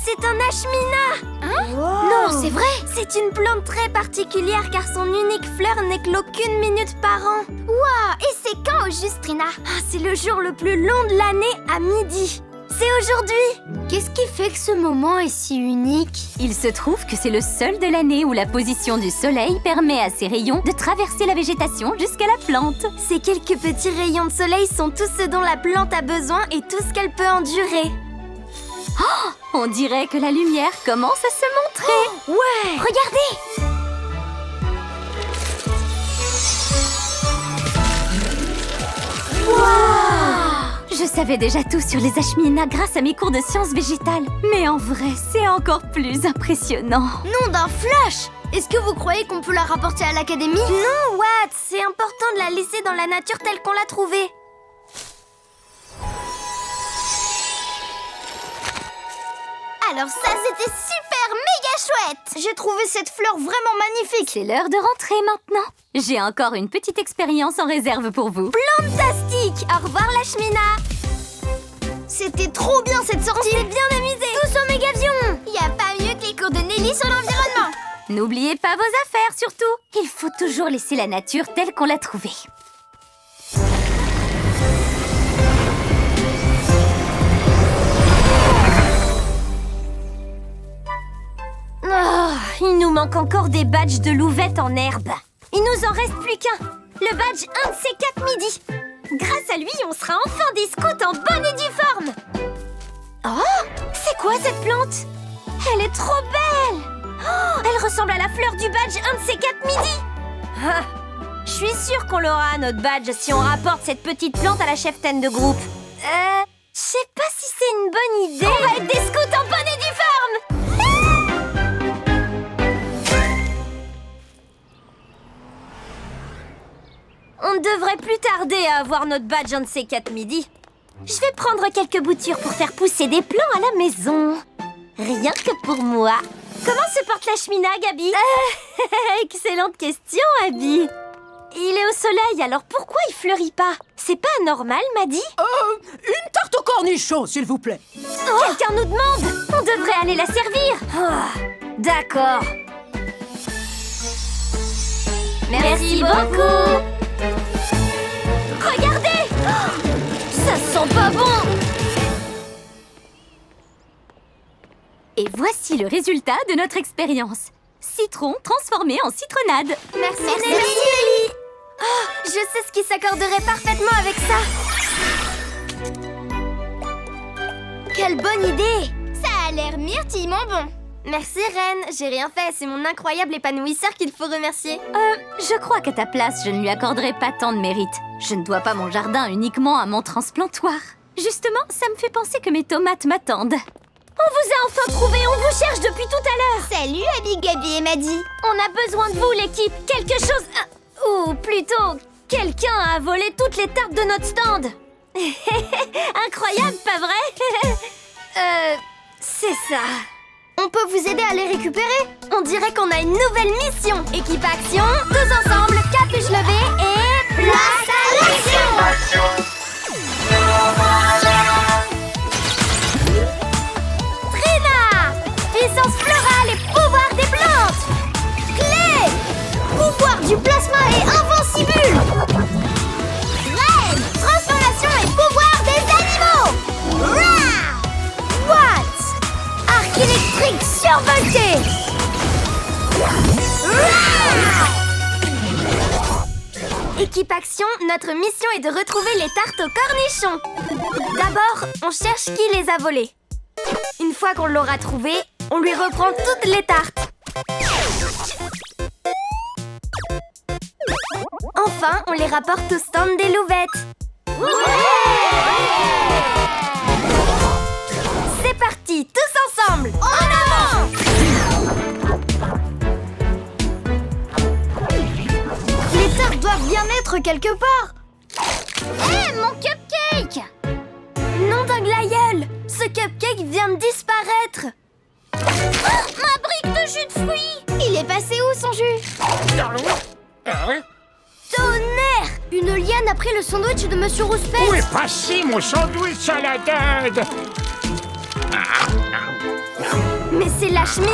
C'est un ashmina! Hein? Wow. Non, c'est vrai! C'est une plante très particulière car son unique fleur n'éclot qu'1 minute par an. Wow! Et c'est quand au juste, Trina? C'est le jour le plus long de l'année à midi. C'est aujourd'hui! Qu'est-ce qui fait que ce moment est si unique? Il se trouve que c'est le seul de l'année où la position du soleil permet à ses rayons de traverser la végétation jusqu'à la plante. Ces quelques petits rayons de soleil sont tout ce dont la plante a besoin et tout ce qu'elle peut endurer. Oh! On dirait que la lumière commence à se montrer. Oh, ouais! Regardez! Wow! Je savais déjà tout sur les ashminas grâce à mes cours de sciences végétales. Mais en vrai, c'est encore plus impressionnant. Nom d'un flash! Est-ce que vous croyez qu'on peut la rapporter à l'académie? Non, Watt! C'est important de la laisser dans la nature telle qu'on l'a trouvée. Alors ça, c'était super méga chouette! J'ai trouvé cette fleur vraiment magnifique! C'est l'heure de rentrer maintenant. J'ai encore une petite expérience en réserve pour vous. Plantastique! Au revoir, l'ashmina! C'était trop bien cette sortie! On s'est bien amusé! Tous au Mégavion! Y a pas mieux que les cours de Nelly sur l'environnement! N'oubliez pas vos affaires, surtout. Il faut toujours laisser la nature telle qu'on l'a trouvée. Oh, il nous manque encore des badges de louvettes en herbe. Il nous en reste plus qu'un. Le badge 1 de ces 4 midi. Grâce à lui, on sera enfin des scouts en bonne et due forme. Oh, c'est quoi cette plante? Elle est trop belle. Oh, elle ressemble à la fleur du badge 1 de ces 4 midi. Ah, je suis sûre qu'on l'aura, notre badge, si on rapporte cette petite plante à la cheftaine de groupe. Je sais pas si c'est une bonne idée. On va être des scouts en bonne et due forme. On ne devrait plus tarder à avoir notre badge un de ces 4 midi. Je vais prendre quelques boutures pour faire pousser des plants à la maison. Rien que pour moi. Comment se porte l'ashmina, Gabi? Excellente question, Abby. Il est au soleil, alors pourquoi il fleurit pas? C'est pas anormal, Maddy? Une tarte au cornichon, s'il vous plaît. Quelqu'un nous demande. On devrait aller la servir. D'accord. Merci beaucoup. Regardez! Ça sent pas bon! Et voici le résultat de notre expérience. Citron transformé en citronnade. Merci, Nelly! Oh, je sais ce qui s'accorderait parfaitement avec ça! Quelle bonne idée! Ça a l'air myrtillement bon! Merci, Reine. J'ai rien fait. C'est mon incroyable épanouisseur qu'il faut remercier. Je crois qu'à ta place, je ne lui accorderai pas tant de mérite. Je ne dois pas mon jardin uniquement à mon transplantoir. Justement, ça me fait penser que mes tomates m'attendent. On vous a enfin trouvé. On vous cherche depuis tout à l'heure. Salut, Abby, Gabi et Maddy. On a besoin de vous, l'équipe. Quelque chose... ou plutôt, quelqu'un a volé toutes les tartes de notre stand. Incroyable, pas vrai? C'est ça. On peut vous aider à les récupérer? On dirait qu'on a une nouvelle mission. Équipe action, tous ensemble, capuche levée et... place à l'action! Trina! Puissance florale et pouvoir des plantes! Clé! Pouvoir du plasma et invincible! Reine! Transformation et pouvoir des animaux! Rah! What? Arc électrique survolté! Équipe action, notre mission est de retrouver les tartes aux cornichons. D'abord, on cherche qui les a volées. Une fois qu'on l'aura trouvé, on lui reprend toutes les tartes. Enfin, on les rapporte au stand des louvettes. C'est parti, tous ensemble! En avant! Les tartes doivent bien être quelque part. Hé, mon cupcake! Nom d'un glaïeul! Ce cupcake vient de disparaître. Ma brique de jus de fruits! Il est passé où, son jus? Tonnerre! Une liane a pris le sandwich de Monsieur Rouspette. Où est passé mon sandwich à la dinde? Mais c'est Lashmina!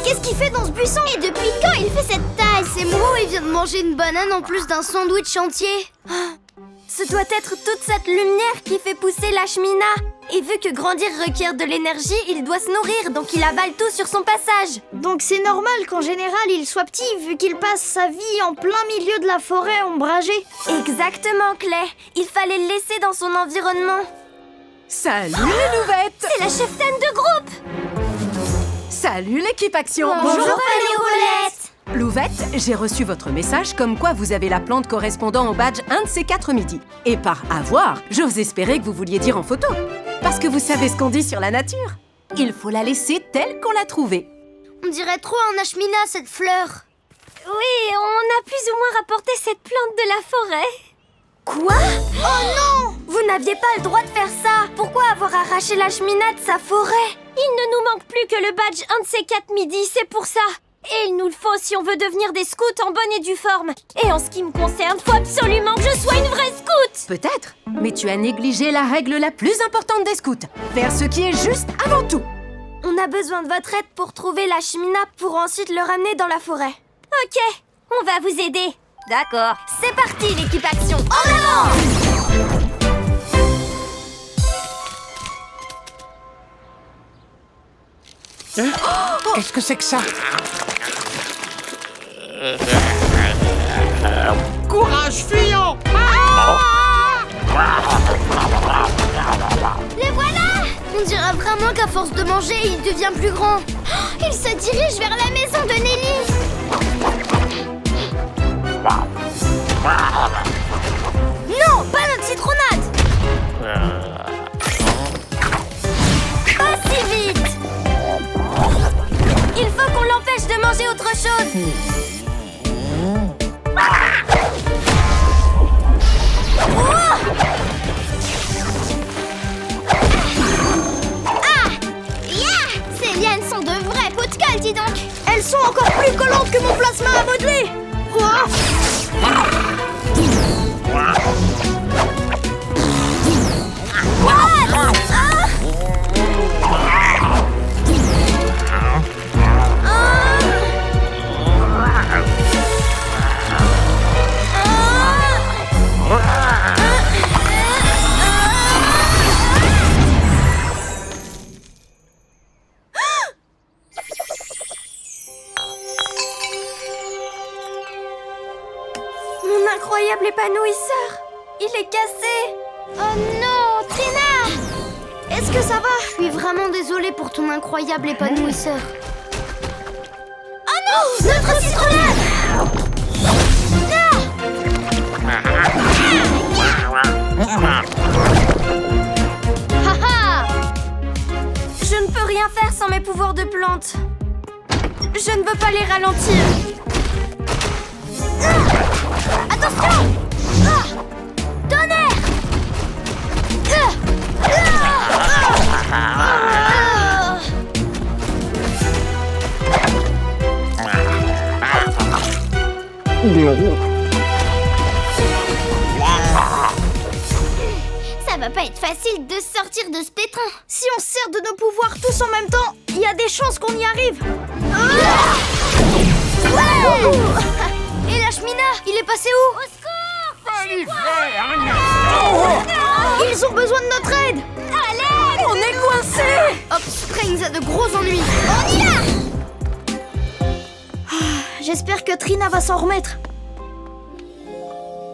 Qu'est-ce qu'il fait dans ce buisson? Et depuis quand il fait cette taille? C'est moi, il vient de manger une banane en plus d'un sandwich entier. Ce doit être toute cette lumière qui fait pousser Lashmina. Et vu que grandir requiert de l'énergie, il doit se nourrir, donc il avale tout sur son passage. Donc c'est normal qu'en général il soit petit, vu qu'il passe sa vie en plein milieu de la forêt ombragée. Exactement, Clay. Il fallait le laisser dans son environnement. Salut les louvettes! C'est la cheftaine de groupe. Salut l'équipe Action! Bonjour, Paléolette. Louvette, j'ai reçu votre message comme quoi vous avez la plante correspondant au badge 1 de ces 4 midis. Et par avoir, j'ose espérer que vous vouliez dire en photo. Parce que vous savez ce qu'on dit sur la nature. Il faut la laisser telle qu'on l'a trouvée. On dirait trop un Lashmina, cette fleur. Oui, on a plus ou moins rapporté cette plante de la forêt. Quoi? Oh non! Vous n'aviez pas le droit de faire ça. Pourquoi avoir arraché Lashmina de sa forêt? Il ne nous manque plus que le badge 1 de ces 4 midis, c'est pour ça. Et il nous le faut si on veut devenir des scouts en bonne et due forme. Et en ce qui me concerne, faut absolument que je sois une vraie scout. Peut-être, mais tu as négligé la règle la plus importante des scouts. Faire ce qui est juste avant tout. On a besoin de votre aide pour trouver Lashmina pour ensuite le ramener dans la forêt. Ok, on va vous aider. D'accord. C'est parti, l'équipe Action. En avant! Qu'est-ce que c'est que ça? Courage, fuyons! Les voilà! On dirait vraiment qu'à force de manger, il devient plus grand. Il se dirige vers la maison de Nelly. Non, pas notre citronnade! Pas si vite! Il faut qu'on l'empêche de manger autre chose. Ces lianes sont de vrais pots de colle, dis donc! Elles sont encore plus collantes que mon plasma à modeler! Mon incroyable épanouisseur! Il est cassé! Oh non, Trina! Est-ce que ça va? Je suis vraiment désolée pour ton incroyable épanouisseur. Oh non! Notre citronnade! Haha! Je ne peux rien faire sans mes pouvoirs de plante. Je ne veux pas les ralentir. Attention! Tonnerre! Ça va pas être facile de sortir de ce pétrin. Si on sert de nos pouvoirs tous en même temps, il y a des chances qu'on y arrive. Et Lashmina, il est passé où? Au secours! Ils ont besoin de notre aide. Allez, on est coincés. Hopsprings a de gros ennuis. On y va! J'espère que Trina va s'en remettre.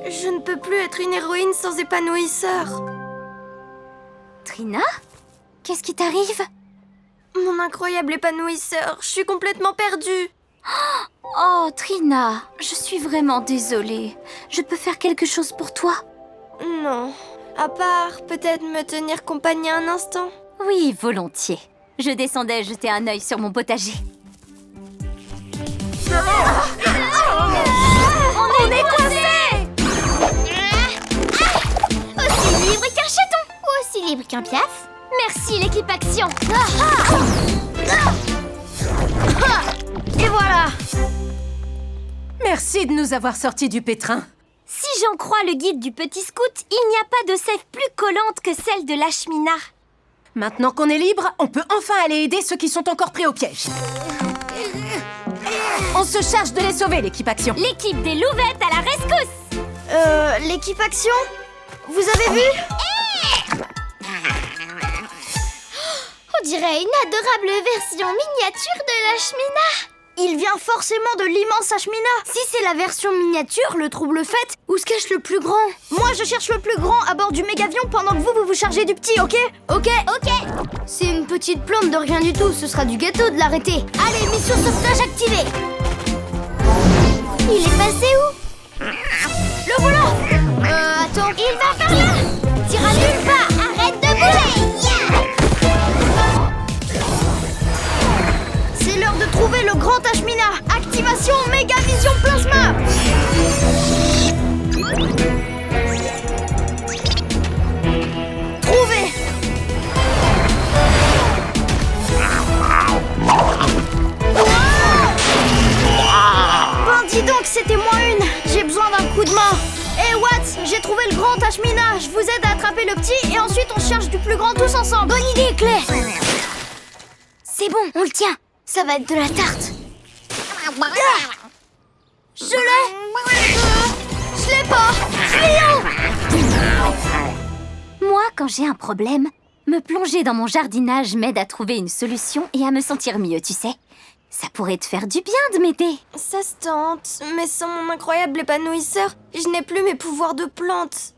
Je ne peux plus être une héroïne sans épanouisseur. Trina? Qu'est-ce qui t'arrive? Mon incroyable épanouisseur, je suis complètement perdue. Oh, Trina, je suis vraiment désolée. Je peux faire quelque chose pour toi? Non, à part peut-être me tenir compagnie un instant. Oui, volontiers. Je descendais jeter un œil sur mon potager. On est coincés. Aussi libre qu'un chaton! Aussi libre qu'un piaf! Merci l'équipe Action. Et voilà! Merci de nous avoir sortis du pétrin. Si j'en crois le guide du petit scout, il n'y a pas de sève plus collante que celle de Lashmina. Maintenant qu'on est libre, on peut enfin aller aider ceux qui sont encore pris au piège. On se charge de les sauver, l'équipe Action. L'équipe des louvettes à la rescousse. L'équipe Action? Vous avez vu? On dirait une adorable version miniature de l'Ashmina. Il vient forcément de l'immense Ashmina. Si c'est la version miniature, le trouble fait, où se cache le plus grand? Moi, je cherche le plus grand à bord du mégavion pendant que vous vous chargez du petit, ok? Ok. C'est une petite plante de rien du tout, ce sera du gâteau de l'arrêter. Allez, mission sauvetage activée. Il est passé où? Le volant. Attends. Il va par là. Tire à nulle part, arrête de bouger. C'est l'heure de trouver le grand Ashmina. Activation Méga Vision Plasma. Trouvé. Ben dis donc, c'était moi une. J'ai besoin d'un coup de main. Hé Watts, j'ai trouvé le grand Ashmina. Je vous aide à attraper le petit et ensuite on cherche du plus grand tous ensemble. Bonne idée, Claire. C'est bon, on le tient. Ça va être de la tarte. Je l'ai. Je l'ai pas. Moi, quand j'ai un problème, me plonger dans mon jardinage m'aide à trouver une solution et à me sentir mieux, tu sais. Ça pourrait te faire du bien de m'aider. Ça se tente, mais sans mon incroyable épanouisseur, je n'ai plus mes pouvoirs de plante.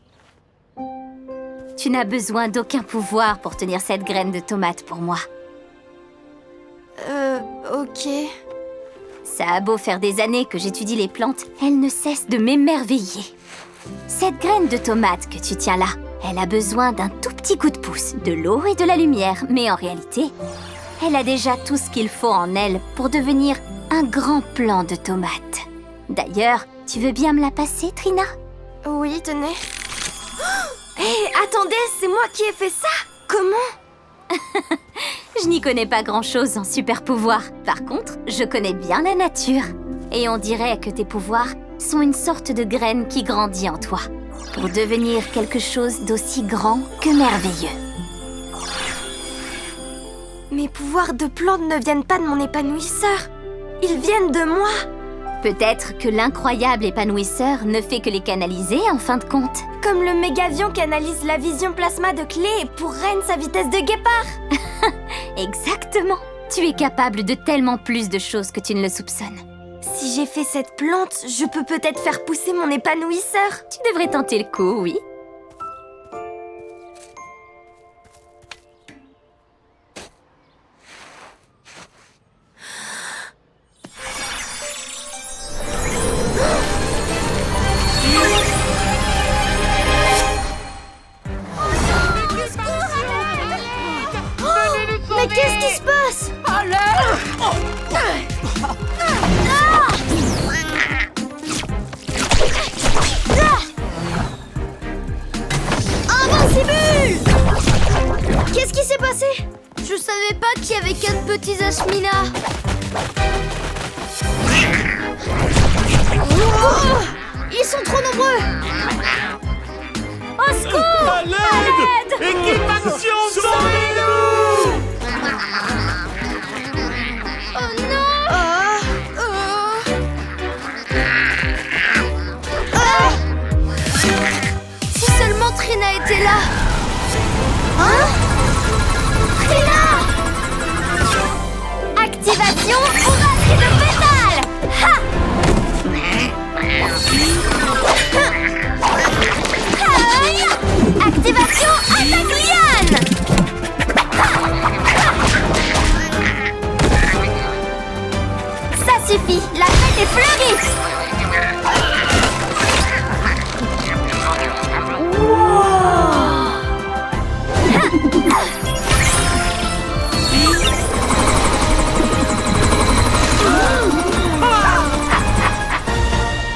Tu n'as besoin d'aucun pouvoir pour tenir cette graine de tomate pour moi. Ok. Ça a beau faire des années que j'étudie les plantes, elles ne cessent de m'émerveiller. Cette graine de tomate que tu tiens là, elle a besoin d'un tout petit coup de pouce, de l'eau et de la lumière. Mais en réalité, elle a déjà tout ce qu'il faut en elle pour devenir un grand plant de tomates. D'ailleurs, tu veux bien me la passer, Trina? Oui, tenez. Hé, attendez, c'est moi qui ai fait ça. Comment? Je n'y connais pas grand-chose en super pouvoir. Par contre, je connais bien la nature. Et on dirait que tes pouvoirs sont une sorte de graine qui grandit en toi, pour devenir quelque chose d'aussi grand que merveilleux. Mes pouvoirs de plante ne viennent pas de mon épanouisseur. Ils viennent de moi. Peut-être que l'incroyable épanouisseur ne fait que les canaliser en fin de compte. Comme le mégavion canalise la vision plasma de Clé pour Reine sa vitesse de guépard. Exactement. Tu es capable de tellement plus de choses que tu ne le soupçonnes. Si j'ai fait cette plante, je peux peut-être faire pousser mon épanouisseur. Tu devrais tenter le coup, oui. Mais qu'est-ce qui se passe? Invincible! Qu'est-ce qui s'est passé? Je savais pas qu'il y avait 4 petits Ashmina. Oh, ils sont trop nombreux. Au secours! À l'aide! Équipe Action, sauvez-nous! Oh non! Si seulement Trina était là! Hein? Trina! Activation bourrasque de pétales! Ha! Aïe! Activation attaque liane! Ça suffit, la fête est fleurie!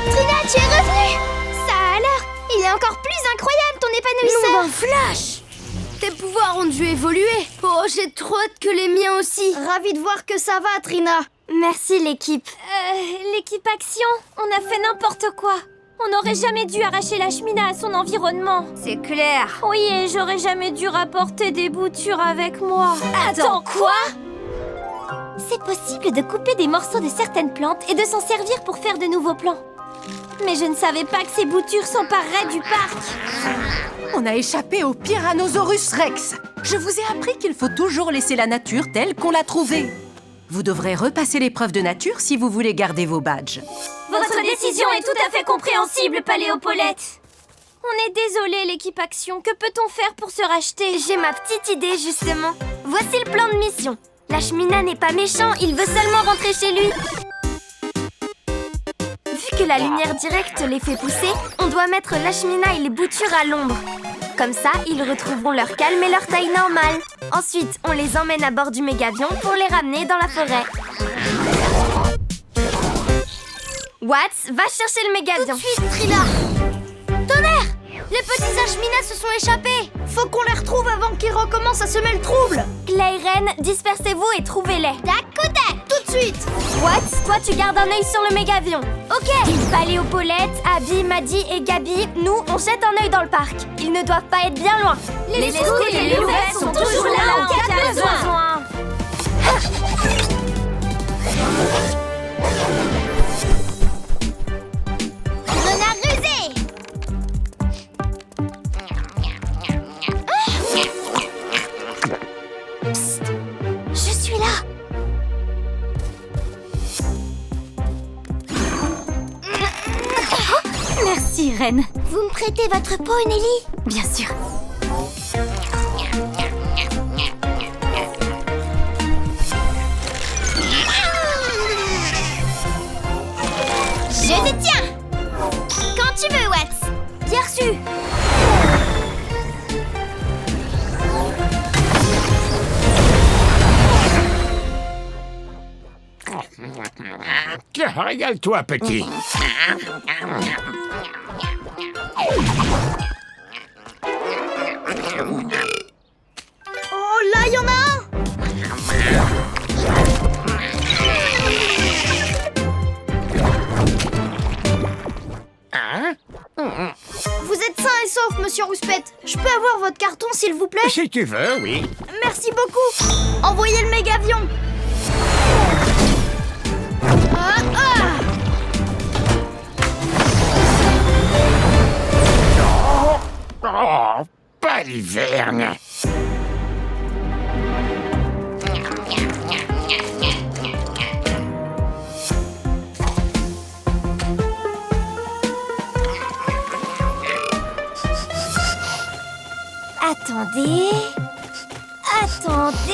Trina, tu es revenue! Ça alors? Il est encore plus incroyable ton épanouisseur! Nouveau flash! Tes pouvoirs ont dû évoluer! Oh, j'ai trop hâte que les miens aussi! Ravie de voir que ça va, Trina! Merci l'équipe! L'équipe Action, on a fait n'importe quoi. On n'aurait jamais dû arracher l'ashmina à son environnement. C'est clair. Oui, et j'aurais jamais dû rapporter des boutures avec moi. Attends, quoi? C'est possible de couper des morceaux de certaines plantes et de s'en servir pour faire de nouveaux plants. Mais je ne savais pas que ces boutures s'empareraient du parc. On a échappé au Tyrannosaurus Rex. Je vous ai appris qu'il faut toujours laisser la nature telle qu'on l'a trouvée. Vous devrez repasser l'épreuve de nature si vous voulez garder vos badges. Votre décision est tout à fait compréhensible, Paléopaulette. On est désolé, l'équipe Action. Que peut-on faire pour se racheter? J'ai ma petite idée, justement. Voici le plan de mission. L'ashmina n'est pas méchant, il veut seulement rentrer chez lui. Vu que la lumière directe les fait pousser, on doit mettre l'ashmina et les boutures à l'ombre. Comme ça, ils retrouveront leur calme et leur taille normale. Ensuite, on les emmène à bord du mégavion pour les ramener dans la forêt. Watts, va chercher le mégavion. Tout de suite, Trina. Tonnerre! Les petits ashminas se sont échappés. Faut qu'on les retrouve avant qu'ils recommencent à semer le trouble. Clayren, dispersez-vous et trouvez-les. D'accord, tout de suite. Watts, toi tu gardes un œil sur le mégavion. Ok. Paléopaulette, Abby, Maddie et Gabi, nous on jette un œil dans le parc. Ils ne doivent pas être bien loin. Les scouts et les louvettes sont toujours là en cas de besoin. Renard rusé. Je suis là. Merci, Reine. Vous me prêtez votre peau, Nelly? Bien sûr. Je te tiens. Quand tu veux, Watts. Bien reçu. Tiens, régale-toi, petit. Oh, là, il y en a un. Hein? Vous êtes sain et sauf, monsieur Rouspette. Je peux avoir votre carton, s'il vous plaît? Si tu veux, oui. Merci beaucoup. Envoyez le mégavion. Ah, ah. Oh, pas l'hiverne. Attendez. Attendez.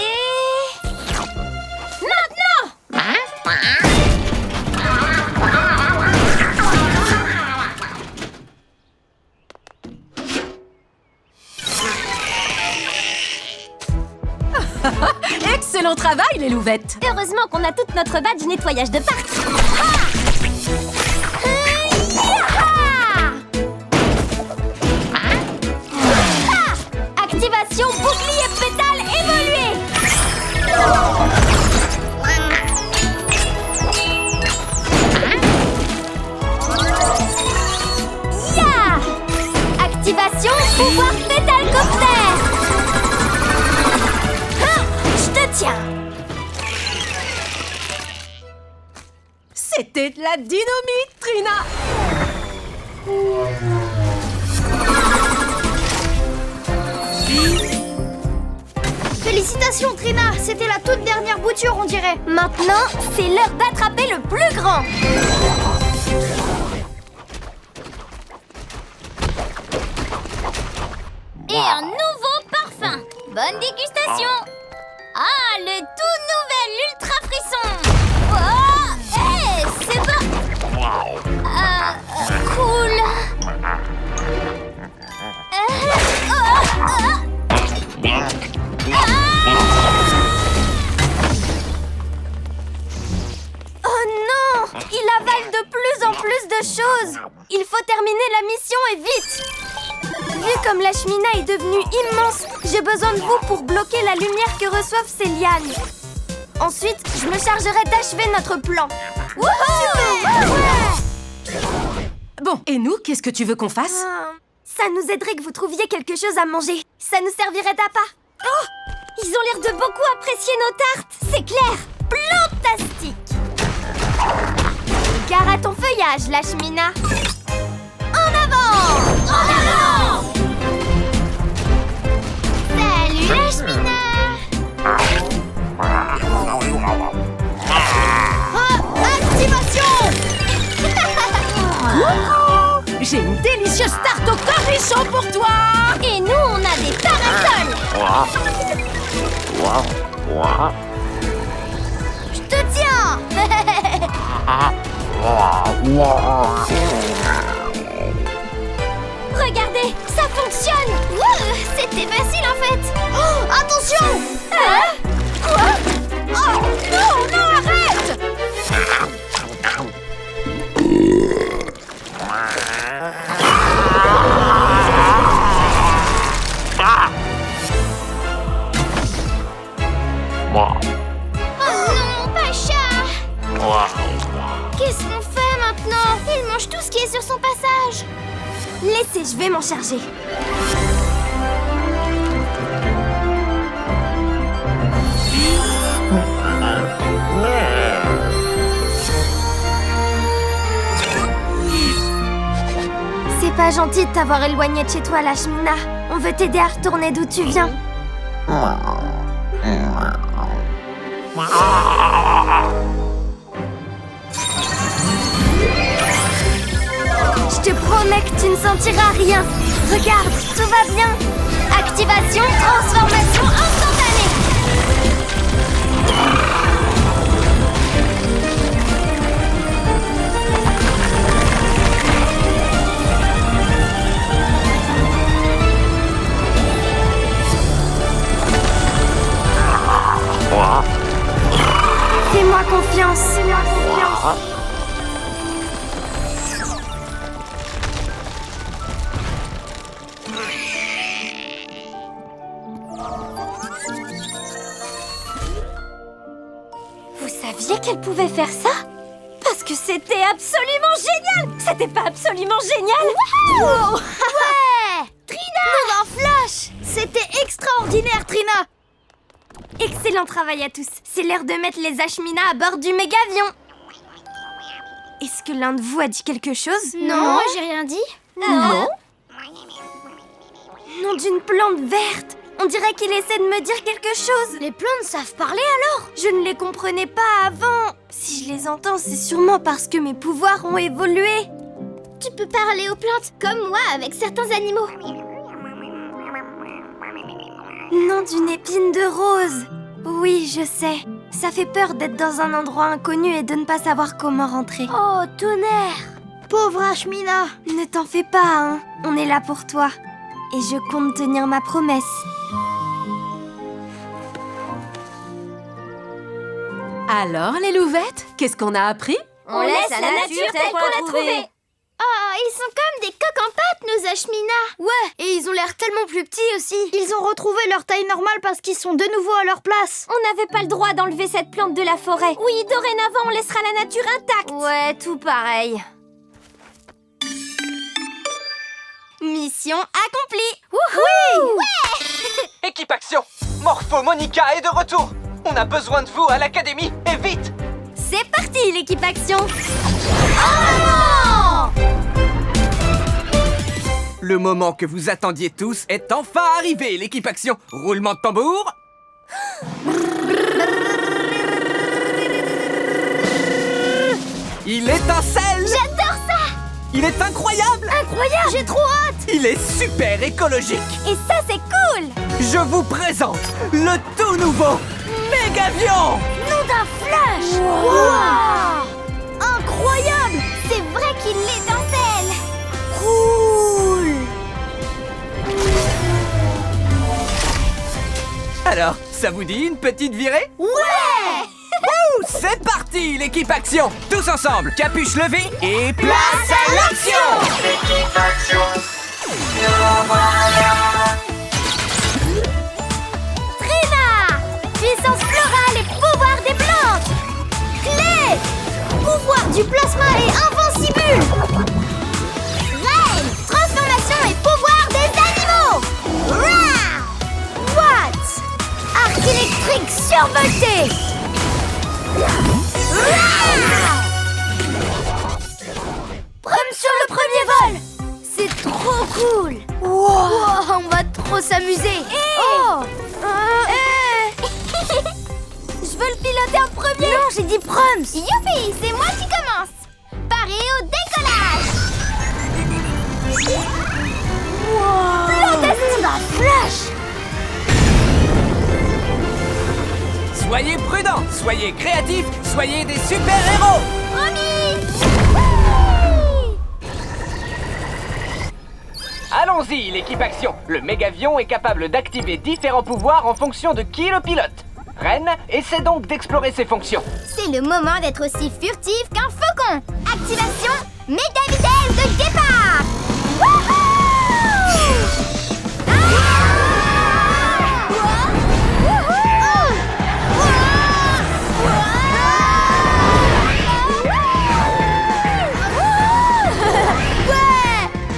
Excellent travail, les louvettes. Heureusement qu'on a toute notre badge nettoyage de parc. Activation bouclier pétale évolué. Ya! Activation pouvoir pétalcoptère. Je te tiens. C'était de la dynamite, Trina. Félicitations, Trina. C'était la toute dernière bouture, on dirait. Maintenant, c'est l'heure d'attraper le plus grand. Et un nouveau parfum. Bonne dégustation. Ah, le tout nouvel Ultra Frisson. Oh, hey, c'est pas... cool. Oh non! Il avale de plus en plus de choses. Il faut terminer la mission et vite. Vu comme l'ashmina est devenue immense, j'ai besoin de vous pour bloquer la lumière que reçoivent ces lianes. Ensuite, je me chargerai d'achever notre plan. Wouhou! Bon, Bon, et nous, qu'est-ce que tu veux qu'on fasse? Ça nous aiderait que vous trouviez quelque chose à manger. Ça nous servirait d'appât. Oh! Ils ont l'air de beaucoup apprécier nos tartes. C'est clair. Plantastique. Gare à ton feuillage, Lashmina. En avant! En avant! Salut Lashmina! Activation! J'ai une délicieuse tarte au cornichon pour toi! Et nous, on a des parasols. Je te tiens! Regardez, ça fonctionne. C'était facile en fait! Oh, attention! Quoi? Oh, non, non, arrête! Oh non, Pacha! Qu'est-ce qu'on fait maintenant? Il mange tout ce qui est sur son passage! Laissez, je vais m'en charger. C'est pas gentil de t'avoir éloigné de chez toi, Lashmina. On veut t'aider à retourner d'où tu viens. Je te promets que tu ne sentiras rien. Regarde, tout va bien. Activation, transformation instantanée. Fais-moi confiance. Fais-moi confiance. Vous saviez qu'elle pouvait faire ça? Parce que c'était absolument génial! C'était pas absolument génial? Wow! Ouais! Trina! Nous un flash! C'était extraordinaire, Trina! Excellent travail à tous. C'est l'heure de mettre les Ashmina à bord du mégavion. Est-ce que l'un de vous a dit quelque chose? Non, j'ai rien dit. Non. Nom d'une plante verte. On dirait qu'il essaie de me dire quelque chose. Les plantes savent parler alors? Je ne les comprenais pas avant. Si je les entends, c'est sûrement parce que mes pouvoirs ont évolué. Tu peux parler aux plantes, comme moi avec certains animaux. Nom d'une épine de rose. Oui, je sais. Ça fait peur d'être dans un endroit inconnu et de ne pas savoir comment rentrer. Oh, tonnerre! Pauvre Ashmina! Ne t'en fais pas, hein. On est là pour toi. Et je compte tenir ma promesse. Alors, les louvettes, qu'est-ce qu'on a appris? On laisse la nature telle qu'on l'a trouvée. Oh, ils sont comme des coques en pâte, nos Ashmina! Ouais, et ils ont l'air tellement plus petits aussi. Ils ont retrouvé leur taille normale parce qu'ils sont de nouveau à leur place. On n'avait pas le droit d'enlever cette plante de la forêt. Oui, dorénavant, on laissera la nature intacte. Ouais, tout pareil. Mission accomplie. Wouhou! Équipe Action! Morpho Monica est de retour! On a besoin de vous à l'académie, et vite! C'est parti, l'équipe Action. Le moment que vous attendiez tous est enfin arrivé, l'équipe Action! Roulement de tambour! Il étincelle! J'adore ça! Il est incroyable! Incroyable! J'ai trop hâte! Il est super écologique! Et ça, c'est cool. Je vous présente le tout nouveau Mégavion! Nom d'un flash! Wow! Incroyable! C'est vrai qu'il l'étincelle. Cool! Alors, ça vous dit une petite virée? Ouais! Wouh! C'est parti, l'équipe Action! Tous ensemble, capuche levée et place à l'action! L'équipe Action, nous voilà. Trina! Puissance florale et pouvoir des plantes. Clé! Pouvoir du plasma est invincible! Survolté! Prom sur le premier vol! C'est trop cool! Wow, on va trop s'amuser! Oh! Je veux le piloter en premier! Non, j'ai dit Proms! Youpi, c'est moi qui commence! Paré au décollage! Wow! Fantastique! Flash! Soyez prudents, soyez créatifs, soyez des super-héros! Allons-y, l'équipe Action! Le mégavion est capable d'activer différents pouvoirs en fonction de qui le pilote. Ren, essaie donc d'explorer ses fonctions. C'est le moment d'être aussi furtif qu'un faucon! Activation méga vitesse de départ! Wouhou!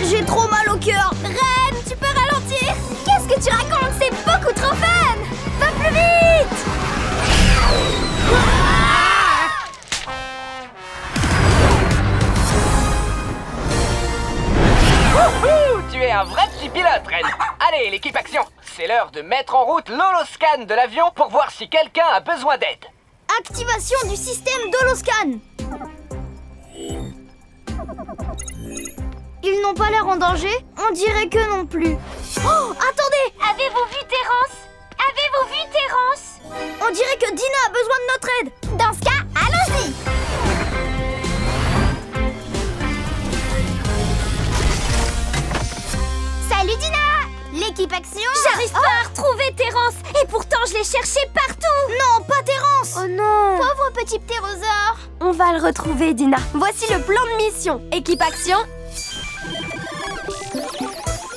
J'ai trop mal au cœur. Ren, tu peux ralentir? Qu'est-ce que tu racontes? C'est beaucoup trop fun! Va plus vite! Wouhou! Tu es un vrai petit pilote, Ren. Allez, l'équipe Action! C'est l'heure de mettre en route l'holoscan de l'avion pour voir si quelqu'un a besoin d'aide. Activation du système d'holoscan. Ils n'ont pas l'air en danger? On dirait que non plus. Oh, attendez! Avez-vous vu Terence? Avez-vous vu Terence? On dirait que Dina a besoin de notre aide. Dans ce cas, allons-y! Salut Dina! L'équipe Action! J'arrive pas à retrouver Terence et pourtant je l'ai cherché partout. Non, pas Terence! Oh non! Pauvre petit ptérosaure! On va le retrouver, Dina. Voici le plan de mission. Équipe Action.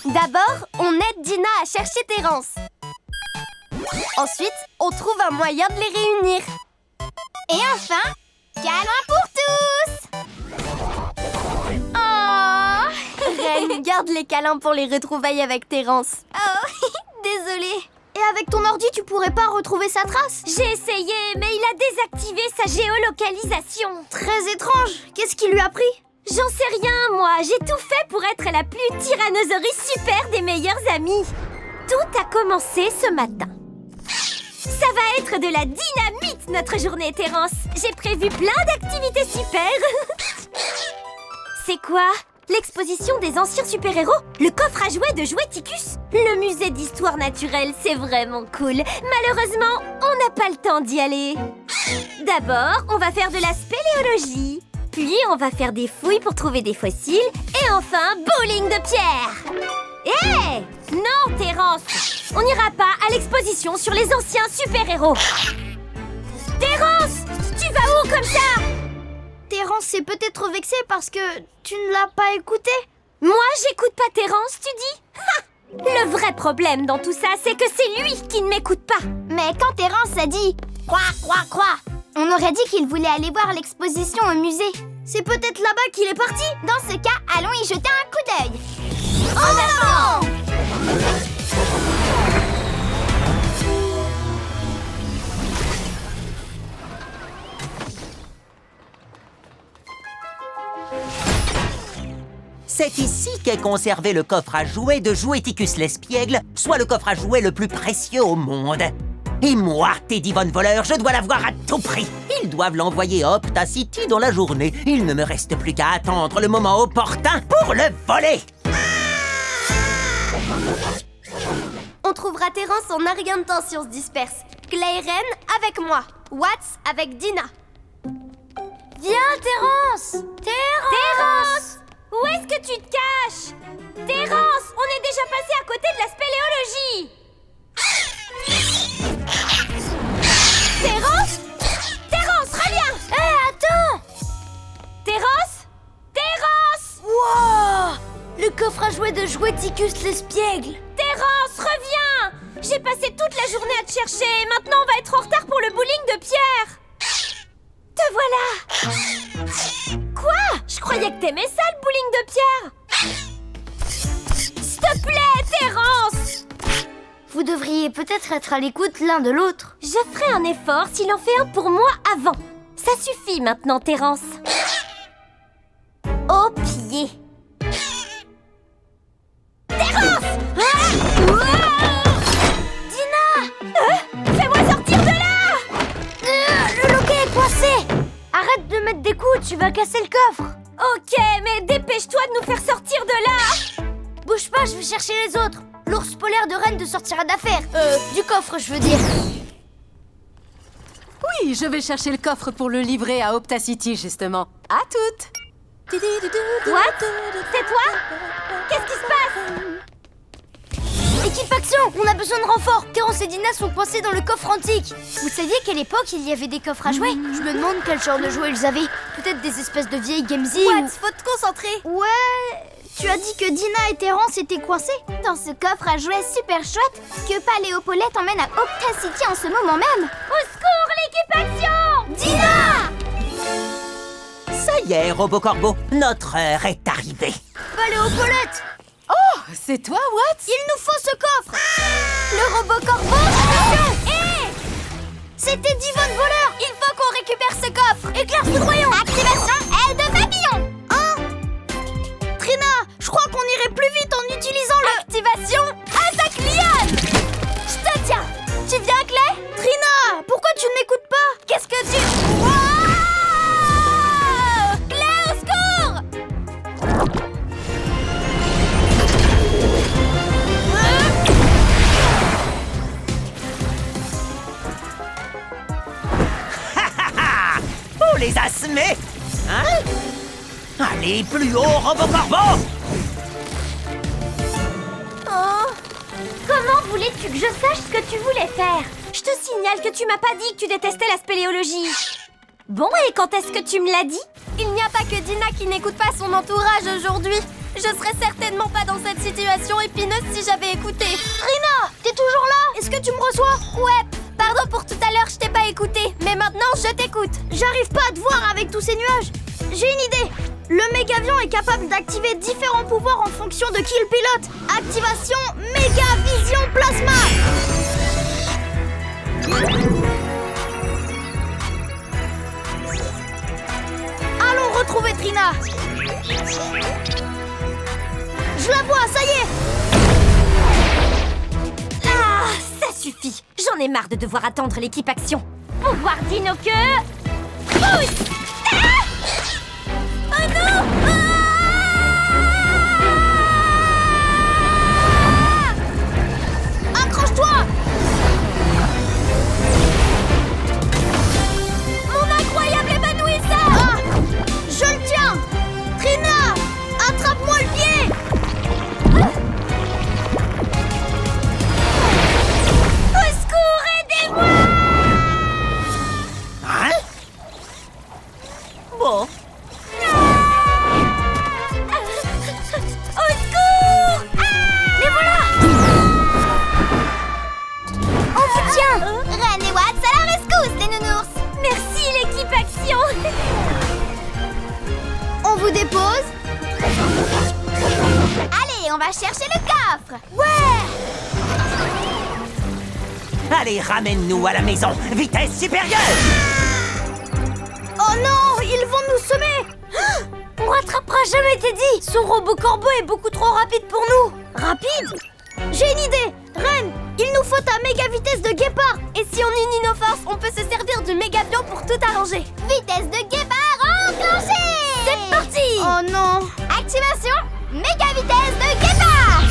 D'abord, on aide Dina à chercher Terence. Ensuite, on trouve un moyen de les réunir. Et enfin, câlin pour tous! Oh! Ren, garde les câlins pour les retrouvailles avec Terence. Oh, désolée. Et avec ton ordi, tu pourrais pas retrouver sa trace? J'ai essayé, mais il a désactivé sa géolocalisation. Très étrange. Qu'est-ce qui lui a pris? J'en sais rien, moi. J'ai tout fait pour être la plus tyrannosaurus super des meilleurs amis. Tout a commencé ce matin. Ça va être de la dynamite, notre journée, Terence. J'ai prévu plein d'activités super. C'est quoi? L'exposition des anciens super-héros? Le coffre à jouets de Joueticus? Le musée d'histoire naturelle, c'est vraiment cool. Malheureusement, on n'a pas le temps d'y aller. D'abord, on va faire de la spéléologie. Puis, on va faire des fouilles pour trouver des fossiles. Et enfin, bowling de pierre. Hé! Non, Terence! On n'ira pas à l'exposition sur les anciens super-héros. Terence! Tu vas où comme ça? Terence s'est peut-être vexé parce que tu ne l'as pas écouté. Moi, j'écoute pas Terence, tu dis? Ha! Le vrai problème dans tout ça, c'est que c'est lui qui ne m'écoute pas. Mais quand Terence a dit « Quoi, on aurait dit qu'il voulait aller voir l'exposition au musée. C'est peut-être là-bas qu'il est parti. Dans ce cas, allons y jeter un coup d'œil. En avant! C'est ici qu'est conservé le coffre à jouets de Joueticus l'espiègle, soit le coffre à jouets le plus précieux au monde. Et moi, Teddy Von Voleur, je dois l'avoir à tout prix. Ils doivent l'envoyer à Optacity dans la journée. Il ne me reste plus qu'à attendre le moment opportun pour le voler. On trouvera Terence en un rien de temps si on se disperse. Clay et Ren avec moi. Watts avec Dina. Viens, Terence! Terence! Où est-ce que tu te caches? Terence, on est déjà passé à côté de la spéléologie. Terence? Terence, reviens! Hé, attends! Terence? Terence! Wow! Le coffre à jouets de Joueticus l'espiègle! Terence, reviens! J'ai passé toute la journée à te chercher et maintenant on va être en retard pour le bowling de pierre. Te voilà! Quoi? Je croyais que t'aimais ça, le bowling de pierre! S'il te plaît, Terence! Vous devriez peut-être être à l'écoute l'un de l'autre. Je Je ferai un effort s'il en fait un pour moi avant. Ça suffit maintenant, Terence. Au pied. Terence! Dina! Fais-moi sortir de là! Le loquet est coincé. Arrête de mettre des coups, tu vas casser le coffre. Ok, mais dépêche-toi de nous faire sortir de là! Bouge pas, je vais chercher les autres. L'ours polaire de Rennes sortira d'affaire. Du coffre, je veux dire. Oui, je vais chercher le coffre pour le livrer à Optacity, justement. À toutes! What? C'est toi? Qu'est-ce qui se passe? Équipe action, on a besoin de renfort. Terence et Dina sont coincés dans le coffre antique. Vous saviez qu'à l'époque, il y avait des coffres à jouets? Je me demande quel genre de jouets ils avaient. Peut-être des espèces de vieilles Gamesy ou... Faut te concentrer. Ouais... Tu as dit que Dina et Terence étaient coincés? Dans ce coffre à jouets super chouette que Paléopollet t'emmène à Optacity en ce moment même. Au secours, l'équipe action! Dina! Ça y est, Robocorbo, notre heure est arrivée. Paléopolette! Oh, c'est toi, Watts? Il nous faut ce coffre! Le robot corbeau! C'était Divon Voleur! Il faut qu'on récupère ce coffre! Éclair foudroyant! Activation aile de papillon. Trina, je crois qu'on irait plus vite en utilisant le... Activation attaque liane! Je te tiens! Tu viens, Clay? Trina, pourquoi tu ne m'écoutes pas? Qu'est-ce que tu... Clay, au secours! Pour les asmer, hein? Allez, plus haut, Robocorbo! Oh. Comment voulais-tu que je sache ce que tu voulais faire? Je te signale que tu m'as pas dit que tu détestais la spéléologie. Bon, et quand est-ce que tu me l'as dit? Il n'y a pas que Dina qui n'écoute pas son entourage aujourd'hui. Je serais certainement pas dans cette situation épineuse si j'avais écouté. Trina, t'es toujours là? Est-ce que tu me reçois? Ouais, pardon pour tout à l'heure, je t'ai pas écouté. Mais maintenant, je t'écoute. J'arrive pas à te voir avec tous ces nuages. J'ai une idée. Le mégavion est capable d'activer différents pouvoirs en fonction de qui le pilote. Activation Méga Vision Plasma. Allons retrouver Trina. Je la vois, ça y est. Ah, ça suffit. J'en ai marre de devoir attendre l'équipe action. Pouvoir dino que... Pousse! Ah! Oh non! Ah! Accroche-toi. Mon incroyable évanouissant! Ah, je le tiens. Trina, attrape-moi le pied. Au secours, aidez-moi! Hein? Bon, Au secours! Les voilà. On vous tient. Ren et Watts à la rescousse, les nounours. Merci, l'équipe action! On vous dépose. Allez, on va chercher le coffre. allez, ramène-nous à la maison. Vitesse supérieure! Oh non, ils vont nous semer. On rattrapera jamais Teddy. Son robot corbeau est beaucoup trop rapide pour nous. Rapide? J'ai une idée. Ren, il nous faut ta méga vitesse de guépard. Et si on unit nos forces, on peut se servir du mégavion pour tout arranger. Vitesse de guépard enclenchée. C'est parti! Oh non. Activation méga vitesse de guépard.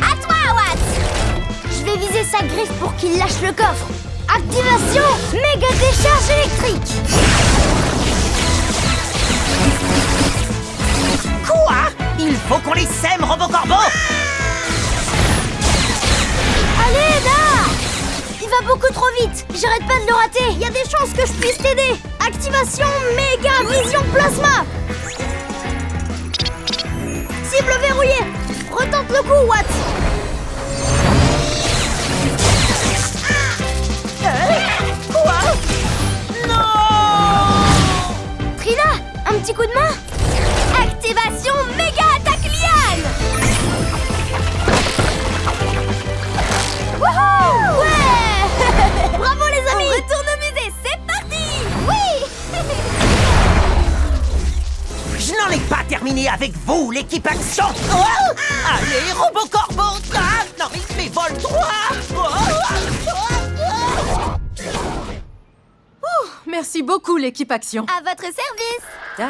À toi, Watts. Je vais viser sa griffe pour qu'il lâche le coffre. Activation méga décharge électrique. Quoi? Il faut qu'on les sème, Robocorbo! Allez, là! Il va beaucoup trop vite. J'arrête pas de le rater. Il y a des chances que je puisse t'aider. Activation méga vision plasma. Cible verrouillée. Retente le coup, Watts. Quoi? Non! Trina, un petit coup de main. Activation méga attaque avec vous, l'équipe Action. Oh, allez, Robocorbo. Ah, non mais vole droit. Merci beaucoup, l'équipe Action. À votre service. Ah.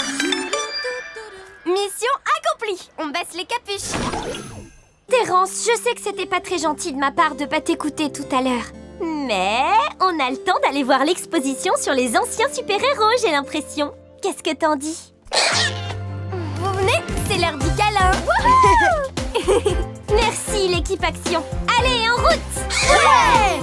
Mission accomplie. On baisse les capuches. Terence, je sais que c'était pas très gentil de ma part de pas t'écouter tout à l'heure. Mais on a le temps d'aller voir l'exposition sur les anciens super-héros, j'ai l'impression. Qu'est-ce que t'en dis? Vous venez? C'est l'heure du câlin. Merci, l'équipe Action. Allez, en route! Ouais!